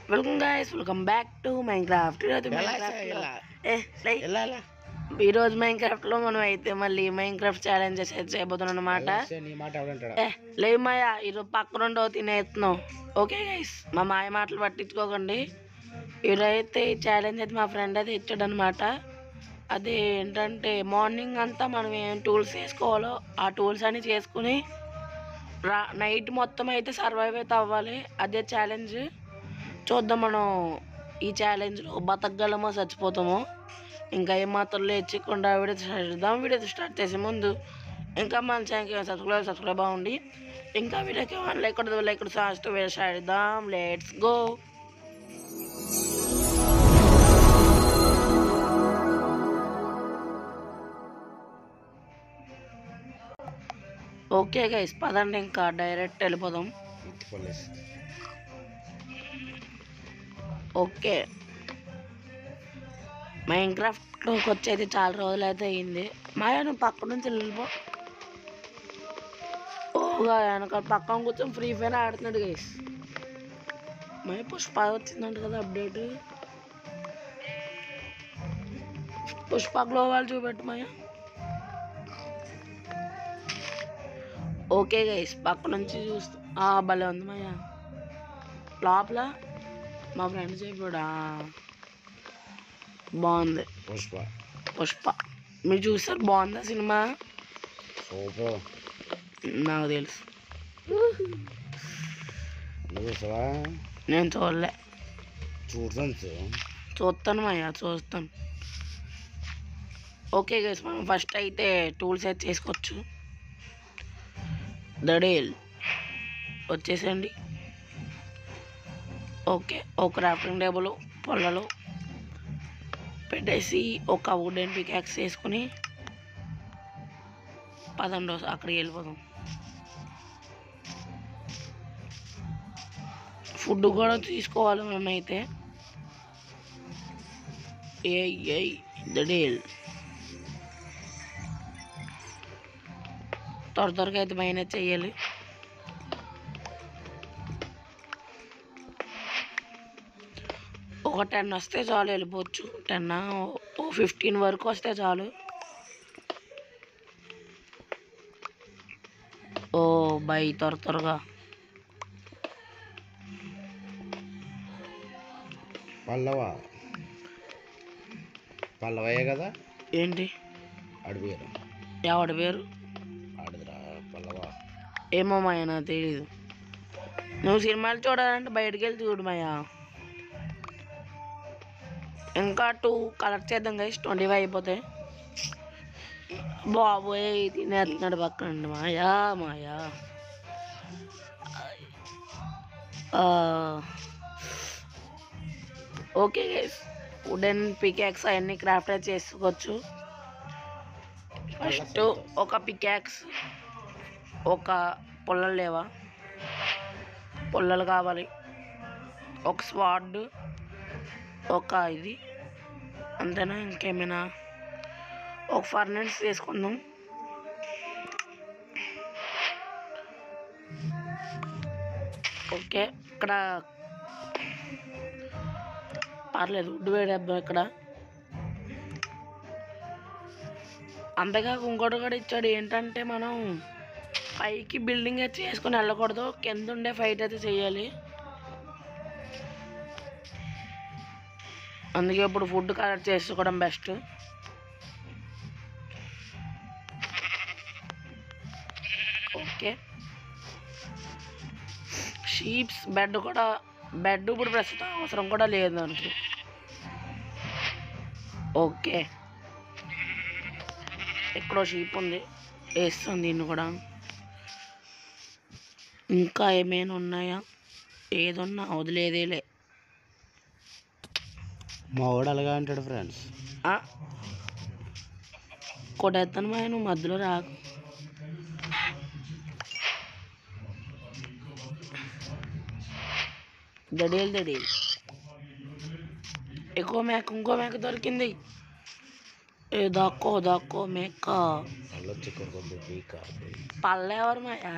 Welcome guys, welcome back to Minecraft. ఈరోజు మైన్క్రాఫ్ట్లో మనం అయితే మళ్ళీ మైన్క్రాఫ్ట్ ఛాలెంజెస్ అయితే చేయబోతున్నాం అనమాట. లేదు మాయా, ఈరోజు పక్క రెండో తినేస్తున్నాం. ఓకే గైస్, మా మాయ మాటలు పట్టించుకోకండి. ఈరోజు అయితే ఈ ఛాలెంజ్ అయితే మా ఫ్రెండ్ అయితే ఇచ్చాడు అనమాట. అది ఏంటంటే మార్నింగ్ అంతా మనం ఏం టూల్స్ వేసుకోవాలో ఆ టూల్స్ అన్ని చేసుకుని నైట్ మొత్తం అయితే సర్వైవ్ అయితే అవ్వాలి. అదే ఛాలెంజ్. చూద్దాం మనం ఈ ఛాలెంజ్లో బతకగలమో చచ్చిపోతామో. ఇంకా ఏమాత్రం లేచకుండా వీడియో స్టార్ట్ చేసే ముందు ఇంకా మన ఛానల్కి సబ్స్క్రైబ్ అవ్వండి. ఇంకా వీడియోకి లైక్ ఫాస్ట్ చేద్దాం. Let's go. ఓకే గైస్, పదండి ఇంకా డైరెక్ట్ వెళ్ళిపోదాం. ఓకే, మైన్క్రాఫ్ట్లోకి వచ్చేది చాలా రోజులు అయితే అయింది. మాయా నువ్వు పక్క నుంచి వెళ్ళిపో. ఓగా వెనక పక్కన కూర్చొని ఫ్రీ ఫైర్ ఆడుతున్నాడు గైస్. మాయ పుష్ప వచ్చిందంట కదా అప్డేట్. పుష్ప గ్లోవాల్ చూపెట్టు మాయ. ఓకే గైస్, పక్క నుంచి చూస్తా. భలే ఉంది మాయ. లోపల మా ఫ్రెండ్ చెప్పాడా, బాగుంది. పుష్ప మీరు చూసారు, బాగుందా సినిమా? నాకు తెలుసు, నేను చూడలే. చూస్తాను మాయా, చూస్తాను. ఓకే గైస్, మనం ఫస్ట్ అయితే టూల్స్ అయితే చేసుకోవచ్చు. దడేల్ వచ్చేసండి. ఓకే, ఒక క్రాఫ్టింగ్ టేబుల్ పొలలో పెట్టేసి ఒక వుడెన్ పికాక్స్ వేసుకుని అక్కడికి వెళ్ళిపోదాం. ఫుడ్ కూడా తీసుకోవాలి మనం అయితే. దడేల్ త్వరగా అయితే మైనేజ్ చెయ్యాలి. ఒక 10 వస్తే చాలు, వెళ్ళిపోవచ్చు. 10 15 వరకు వస్తే చాలు. ఓ బై, త్వరగా పల్లవయ్యే కదా. ఏంటి అడిగారు? ఎవడి పేరు? పల్లవా ఏమో మాయా, నాకు తెలీదు. నువ్వు సినిమాలు చూడాలంటే బయటకు వెళ్ళి చూడు మాయా. ఇంకా 2 కలెక్ట్ చేద్దాం గైస్, 25 అయిపోతాయి. బాబోయ్, తినేస్తున్నాడు పక్కనండి మాయా. ఓకే గైస్, వుడెన్ పికాక్స్ అవన్నీ క్రాఫ్ట్ అయితే చేసుకోవచ్చు. ఫస్ట్ ఒక పికాక్స్, ఒక పుల్లలు లేవా, పుల్లలు కావాలి. ఒక స్వాడ్, ఒక ఇది అంతేనా? ఇంకేమైనా? ఒక ఫర్నెన్స్ తీసుకుందాం. ఓకే, ఇక్కడ పర్లేదు, వుడ్ వేడేద్దాం ఇక్కడ. అంతేకాక ఇంకోటి కూడా ఇచ్చాడు. ఏంటంటే మనం పైకి బిల్డింగ్ అయితే చేసుకుని వెళ్ళకూడదు, కింద ఉండే ఫైట్ అయితే చేయాలి. అందుకే ఇప్పుడు ఫుడ్ కలెక్ట్ చేసుకోవడం బెస్ట్. ఓకే, షీప్స్ బెడ్ ఇప్పుడు ప్రస్తుతం అవసరం కూడా లేదు దానికి. ఓకే, ఎక్కడో షీప్ ఉంది, వేస్తుంది దీన్ని కూడా. ఇంకా ఏమైనా ఉన్నాయా? ఏదున్నా వదిలేదేలే. మా వాడు అలాగా అంటాడు ఫ్రెండ్స్. కొట్టేస్తాను మా, నువ్వు మధ్యలో రాకు. దడేల్ ఇంకో మేక దొరికింది. దాక్కో మేక. పళ్ళ ఎవరు మాయా?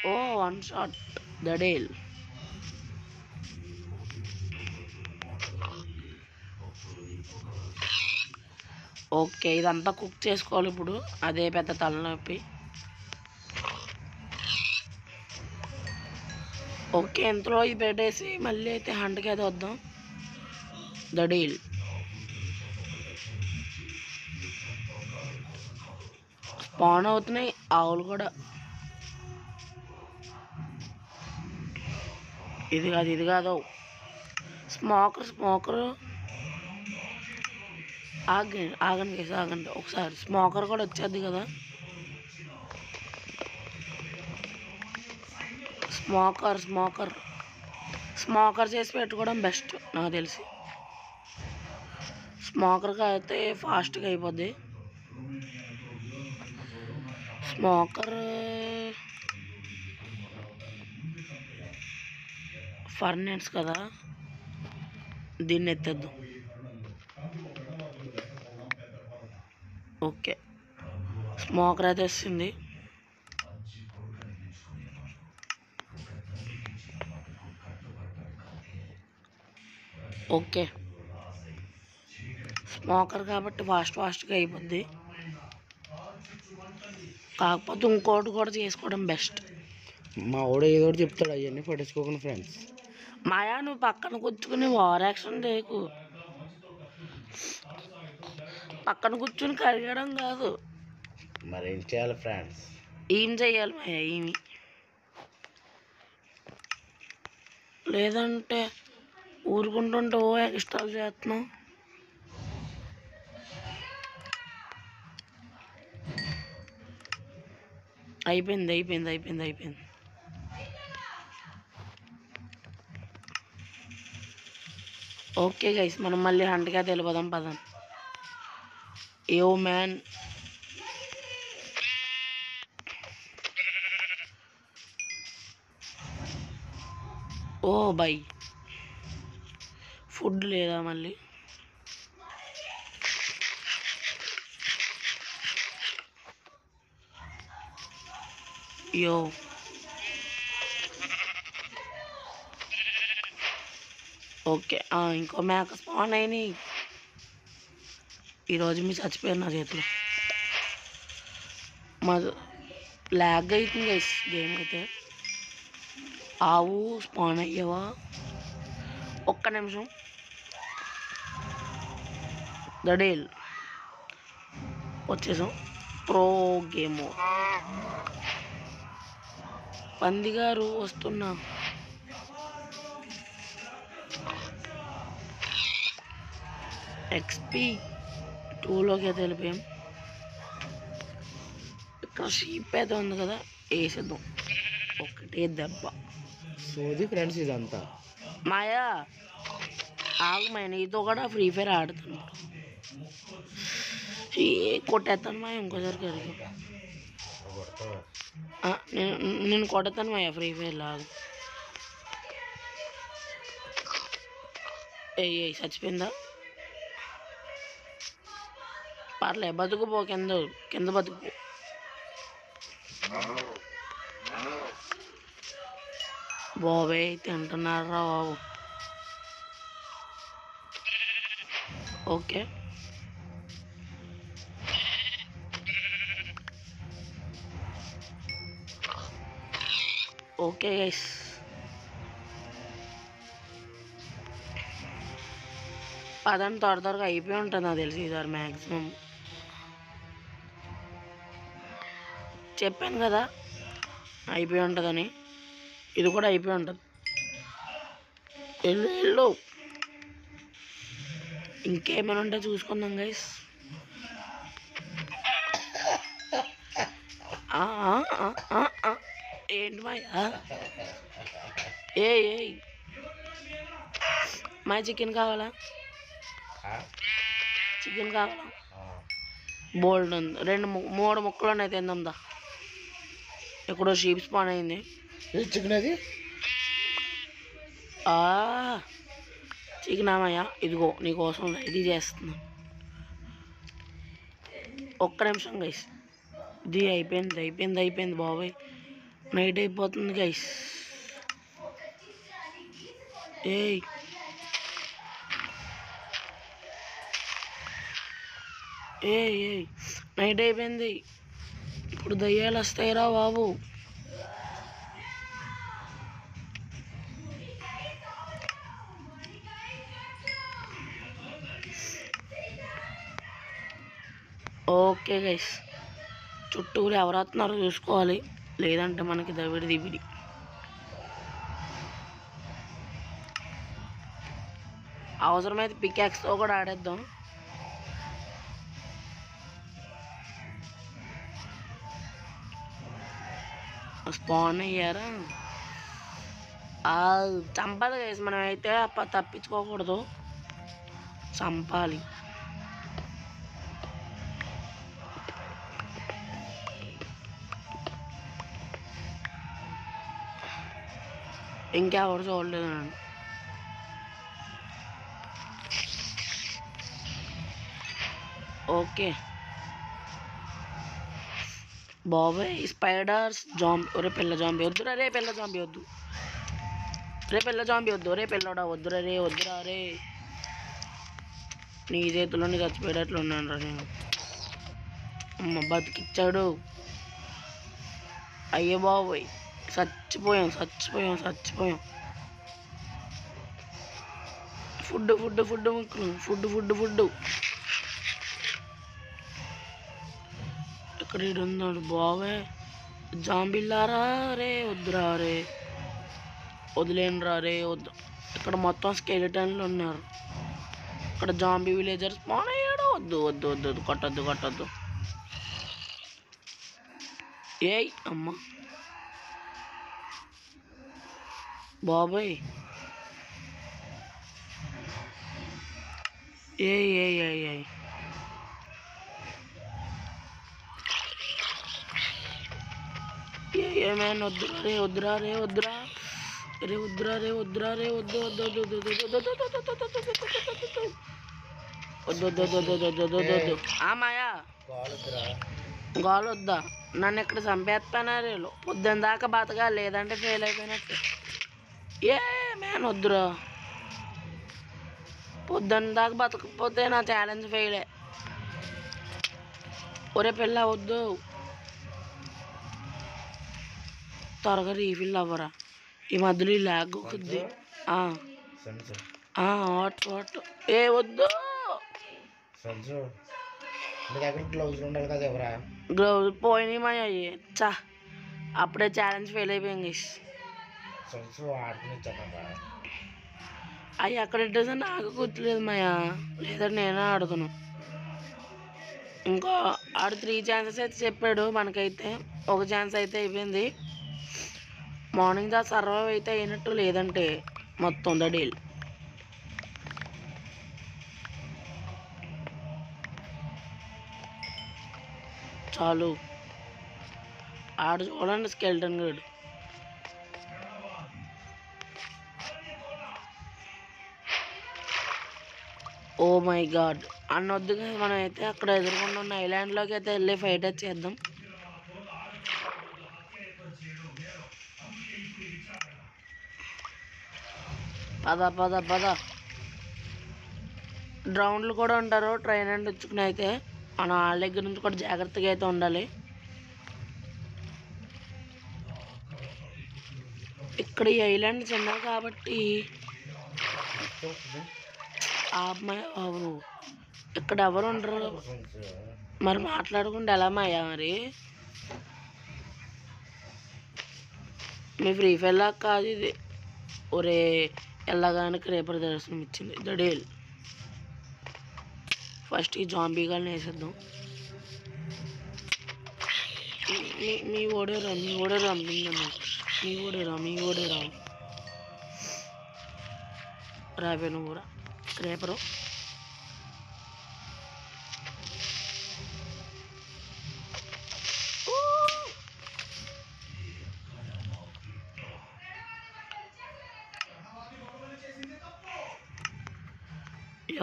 ఓ 1 షాట్ ద డేల్. ఓకే, ఇదంతా కుక్ చేసుకోవాలి ఇప్పుడు. అదే పెద్ద తలనొప్పి. ఓకే, ఇంతలో ఇది పెట్టేసి మళ్ళీ అయితే హండ్కి అయితే వద్దాం. The deal. స్పాన్ అవుతున్నాయి ఆవులు కూడా. ఇది కాదు స్మోకర్. ఆగండి ఒకసారి. స్మోకర్ కూడా వచ్చేది కదా. స్మోకర్ చేసి పెట్టుకోవడం బెస్ట్ నాకు తెలిసి. స్మోకర్కి అయితే ఫాస్ట్గా అయిపోద్ది. స్మోకర్ ఫర్నెన్స్ కదా, దీన్ని ఎత్తేద్దాం. ఓకే, స్మోకర్ అయితే వస్తుంది. ఓకే, స్మోకర్ కాబట్టి ఫాస్ట్గా అయిపోద్ది. కాకపోతే ఇంకోటి కూడా చేసుకోవడం బెస్ట్. మా వాడు ఏదో ఒకటి చెప్తాడు, అవన్నీ పట్టించుకోకుండా ఫ్రెండ్స్. మాయా, నువ్వు పక్కన కూర్చుని ఓవర్ యాక్షన్ చేయకు. పక్కన కూర్చుని కరగడం కాదు. మరి ఏం చేయాలి ఫ్రెండ్స్? ఏం చెయ్యాలి మాయా? లేదంటే ఊరుకుంటుంటే ఓ ఎక్స్ట్రాలు చేస్తున్నావు. అయిపోయింది. ఓకే గైస్, మనం మళ్ళీ హంట్గా వెళ్ళిపోదాం పదం. Yo man, oh by food లేదా మళ్ళీ? యో ఓకే, ఇంకో మేక స్పాన్ అయినాయి. ఈరోజు మీ చచ్చిపోయారు నా చేతిలో. మా ల్యాగ్ అవుతుంది గైస్ గేమ్ అయితే. ఆవు స్పాన్ అయ్యావా? ఒక్క నిమిషం. ద డేల్ వచ్చేసాం. Pro game. పందిగారు వస్తున్నా. XP 2లోకి అయితే వెళ్ళిపోయాం. ఇక్కడ షీప్ అయితే ఉంది కదా, వేసేద్దాం. ఒకటే దెబ్బ సోది ఫ్రెండ్స్ ఇదంతా. మాయా ఆగు మాయ, నీతో కూడా ఫ్రీ ఫైర్ ఆడుతాను. కొట్టేస్తాను మాయ ఇంకోసారి కరిగి. నేను కొడతాను మాయ ఫ్రీ ఫైర్ లాగా. చచ్చిపోయిందా? పర్లే, బతుకుపో. కింద బతుకుపో. బాబే తింటున్నారా బాబు? ఓకే, గైస్, పదండి. త్వరగా అయిపోయి ఉంటుంది నాకు తెలిసి ఈసారి మ్యాక్సిమం. చెప్పాను కదా అయిపోయి ఉంటుందని. ఇది కూడా అయిపోయి ఉంటుంది. వెళ్ళు. ఇంకేమైనా ఉంటే చూసుకుందాం గైస్. ఏంటి మాయా? మా చికెన్ కావాలా? బోల్డ్ ఉంది. 3 ముక్కలు ఉన్నాయి, తిందా. ఎక్కడో షీప్ స్పాన్ అయింది. చికెన్ అది చికెన్ అమ్మయ్యా, ఇదిగో నీకోసం రెడీ చేస్తున్నా. ఒక్క నిమిషం గైస్. ఇది అయిపోయింది బాబాయ్. నైట్ అయిపోతుంది గైస్. ఏయ్ ఏయ్ ఏయ్ నైట్ అయిపోయింది. ఇప్పుడు దయ్యాలు వస్తాయిరా బాబు. ఓకే గైస్, చుట్టూరు ఎవరు వస్తున్నారో చూసుకోవాలి, లేదంటే మనకి దవిడి. అవసరమైతే పికాక్స్తో కూడా ఆడేద్దాం. స్పాన్ అయ్యారా? చంపాలి గైస్, మనం అయితే తప్పించుకోకూడదు, చంపాలి. ఇంకెవరు చూడలేదు. ఓకే బాబాయ్, స్పైడర్స్, జాంబీ. ఒరే పిల్ల జాంబీ వద్దురా రే, పిల్ల జాంబీ వద్దు రే, పిల్ల జాంబీ వద్దు రే, పిల్లడా వద్దురా రే. నీ చేతుల్లోని చచ్చిపోయేటట్లు ఉన్నాను రా నేను. అమ్మ బతికిచ్చాడు. అయ్యో బాబోయ్, చచ్చిపోయాం. ఫుడ్ ముక్కులు, ఫుడ్. ఇక్కడ ఉన్నాడు బాబాయ్. జాంబీలారా రే, వద్దురా రే, వదిలేనురా రే, వద్దు. ఇక్కడ మొత్తం స్కెలిటన్లు ఉన్నారు. ఇక్కడ జాంబీ విలేజర్స్ స్పాన్ అయ్యాడు. వద్దు, కొట్టద్దు. ఏయ్ అమ్మ బాబాయ్. ఏయ్ మ్యాన్, వద్దురా రే, వద్దు. మాయా గోలొద్దా, నన్ను ఇక్కడ చంపేస్తానా రేలు. పొద్దున్న దాకా బతగా, లేదంటే ఫెయిల్ అయిపోయినట్టు. ఏ మ్యాన్ వద్దురా, పొద్దున్న దాకా బతకపోతే నా ఛాలెంజ్ ఫెయిలే. ఒరే పిల్ల వద్దు, త్వరగా రీఫిల్ అవ్వరా. ఈ మధ్యలో ఈ ల్యాగ్ అవుతుంది. ఏ వద్దు, గ్లౌజ్ పోయినాయి మా అయ్యి. అప్పుడే ఛాలెంజ్ ఫెయిల్ అయిపోయింది. అవి అక్కడ ఇట్టేసా నాకు గుర్తులేదు మాయా, లేదంటే నేనే ఆడుతున్నాను. ఇంకో ఆడు 3 ఛాన్సెస్ అయితే చెప్పాడు, మనకైతే ఒక ఛాన్స్ అయితే అయిపోయింది. మార్నింగ్ దా సర్వైవ్ అయితే అయినట్టు, లేదంటే మొత్తం ద డీల్. చాలు, ఆడు చూడండి స్కెల్టన్ గడు. ఓ మై గాడ్, అన్నొద్దుగా. మనం అయితే అక్కడ ఎదురుకుండా ఉన్న ఐలాండ్లోకి అయితే వెళ్ళి ఫైట్ చేద్దాం. పద. డ్రౌండ్లు కూడా ఉంటారు, ట్రైన్ అండ్ వచ్చుకుని. అయితే మనం వాళ్ళ దగ్గర నుంచి కూడా జాగ్రత్తగా అయితే ఉండాలి. ఇక్కడ ఈ ఐలాండ్ చిన్నది కాబట్టి అవును, ఇక్కడ ఎవరు ఉండరు. మరి మాట్లాడకుండా ఎలా మాయా మరి? మీ ఫ్రీ ఫైర్ లాగా కాదు ఇది. ఒరే వెళ్ళగానే క్రేపర్ దర్శనం ఇచ్చింది, దడేల్. ఫస్ట్ ఈ జాంబీగాల్ని వేసేద్దాం. మీ ఓడేరా రావే నువ్వు కూడా క్రేపరు.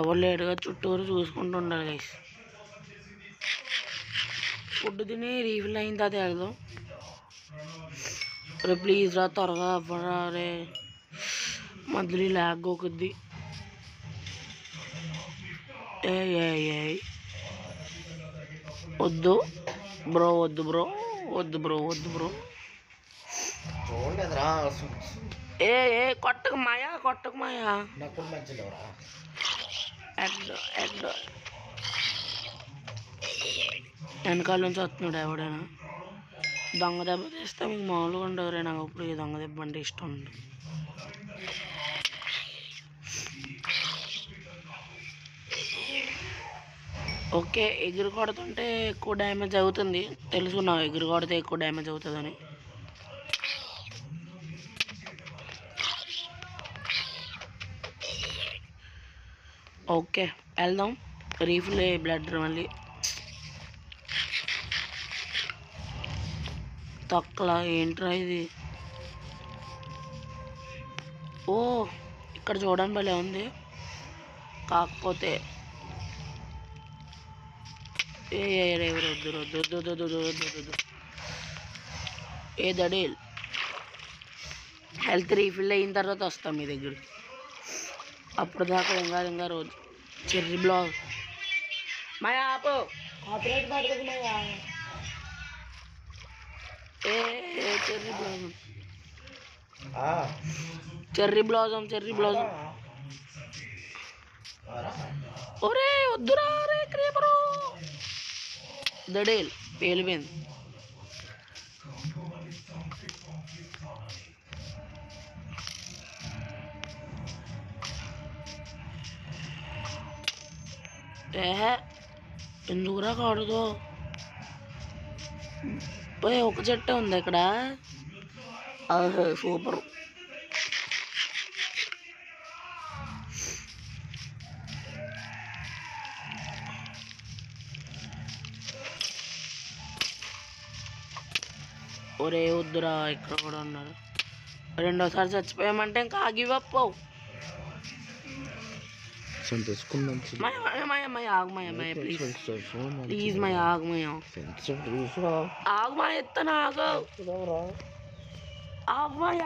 ఎవరు లేటుగా చుట్టూరు చూసుకుంటూ ఉండాలి గైస్. ఫుడ్ తిని రీఫిల్ అయిన తర్వాత వెళ్దాం. రే ప్లీజ్ రా త్వరగా అవ్వరా రే మధ్యలో లాగ్ ఒకద్ది ఏ ఏ ఏ వద్దు బ్రో వద్దు బ్రో వద్దు బ్రో వద్దు బ్రో చూడలేదురా ఏ ఏ కొట్టకు మాయా కొట్టకు మాయా నాకు మంచిలేవరా ఎడ్ ఎడ్ వెనకాల నుంచి వస్తున్నాడు ఎవడైనా దొంగ దెబ్బ తీస్తే మీకు మామూలుగా ఉండవురే నాకు ఇప్పుడు ఈ దొంగ దెబ్బ అంటే ఇష్టం ఉంది ఓకే ఎగురు కొడుతుంటే ఎక్కువ డ్యామేజ్ అవుతుంది తెలుసుకున్నావు ఎగురు కొడితే ఎక్కువ డ్యామేజ్ అవుతుందని ఓకే వెళ్దాం రీఫిల్ బ్లడ్ మళ్ళీ తొక్కలా ఏంట్రా ఇది ఓ ఇక్కడ చూడండి భలే ఉంది కాకపోతే ఏ ఎవరు వద్దు వద్దు వద్దు వద్దు వద్దు వద్దు వద్దు ఏ దడేల్ హెల్త్ రీఫిల్ అయిన తర్వాత వస్తాం మీ దగ్గరికి అప్పుడు దాకా ఇంకా రోజు చెర్రీ బ్లాగ్ మాయా ఆపు కాపీరైట్ పడుతుంది మాయా ఏ cherry blossom cherry blossom cherry blossom ఒరే వద్దురా రే క్రీపరు దడేల్ పేలిపోయింది ఏహే ఎందుకురా కాడుదో పోయి ఒక చెట్టే ఉంది ఇక్కడ సూపర్ ఒరే వద్దురా ఇక్కడ కూడా ఉన్నారు రెండోసారి చచ్చిపోయామంటే ఇంకా ఆగివప్పావు తీసుకుందాం ఆగమాయ ప్లీజ్ ప్లీజ్ మయ ఆగమాయ ఆగమాయ ఎత్తన ఆగమాయ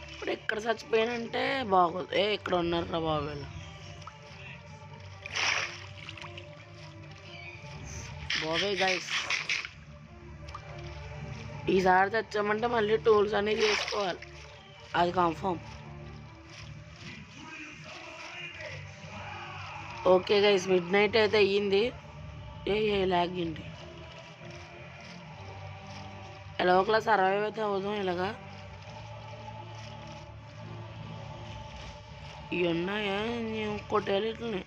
ఇప్పుడు ఎక్కడ చచ్చిపోయానంటే బాగోదు ఏ ఇక్కడ ఉన్నారా బాబు బాబే గైస్ ఈసారి తెచ్చామంటే మళ్ళీ టూల్స్ అనేది చేసుకోవాలి అది confirm okay guys mid night అయితే అయ్యింది ఏ లాగ్ ఏంటి ఎలా ఒకలా సర్వైవ్ అయితే అవుదాం ఇలాగా ఇవి ఉన్నాయా కొట్టేయాలి ఇట్లని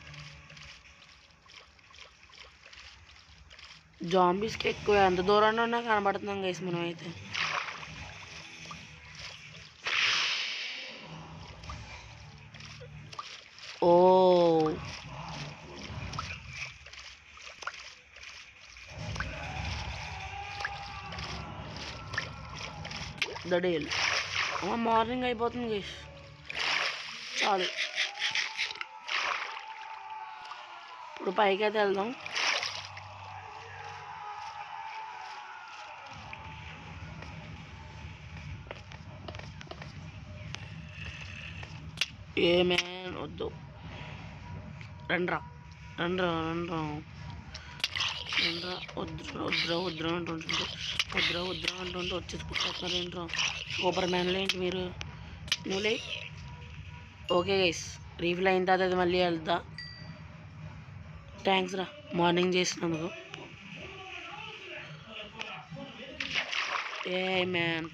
జాంబీస్కి ఎక్కువ ఎంత దూరంలో ఉన్నా కనబడుతున్నాం గైస్ మనం అయితే ఓ దడేల్ మార్నింగ్ అయిపోతుంది గైస్ చాలు ఇప్పుడు పైకి అయితే వెళ్దాం ఏ మ్యాన్ వద్దు రండ్రా రండ్రా రండ్రా రండ్రా వద్దురా అంటుంటే వచ్చేసి పుట్టేస్తున్నారు ఏంట్రా సూపర్ మ్యాన్లు ఏంటి మీరు నువ్వులే ఓకే గైస్ రీఫిల్ అయిన తర్వాత అది మళ్ళీ వెళ్తా థ్యాంక్స్ రా మార్నింగ్ చేసినందుకు ఏ మ్యాన్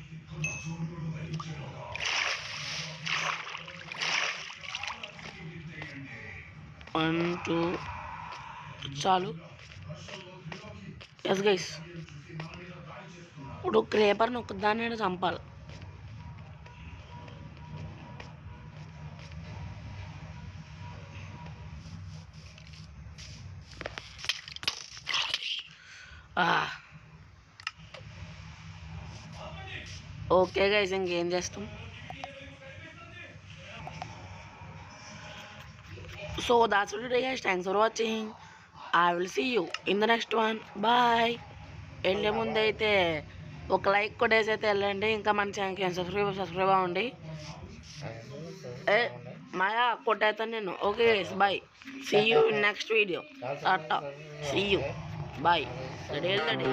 వన్ టూ చాలు ఎస్ గైస్ ఇప్పుడు క్రేపర్ని ఒక్కదాన్ని చంపాలి ఓకే గైస్ ఇంకేం చేస్తాం so that's it today guys, thanks for watching. I will see you in the next one. Bye. వెళ్ళే ముందు అయితే ఒక లైక్ కొట్టేసి అయితే వెళ్ళండి. ఇంకా మన ఛానల్కి సబ్స్క్రైబ్ అవ్వండి. మాయా కొట్టేస్తాను నేను. Okay bye. See you in next video. టాటా. See you. బాయ్. రెడీ.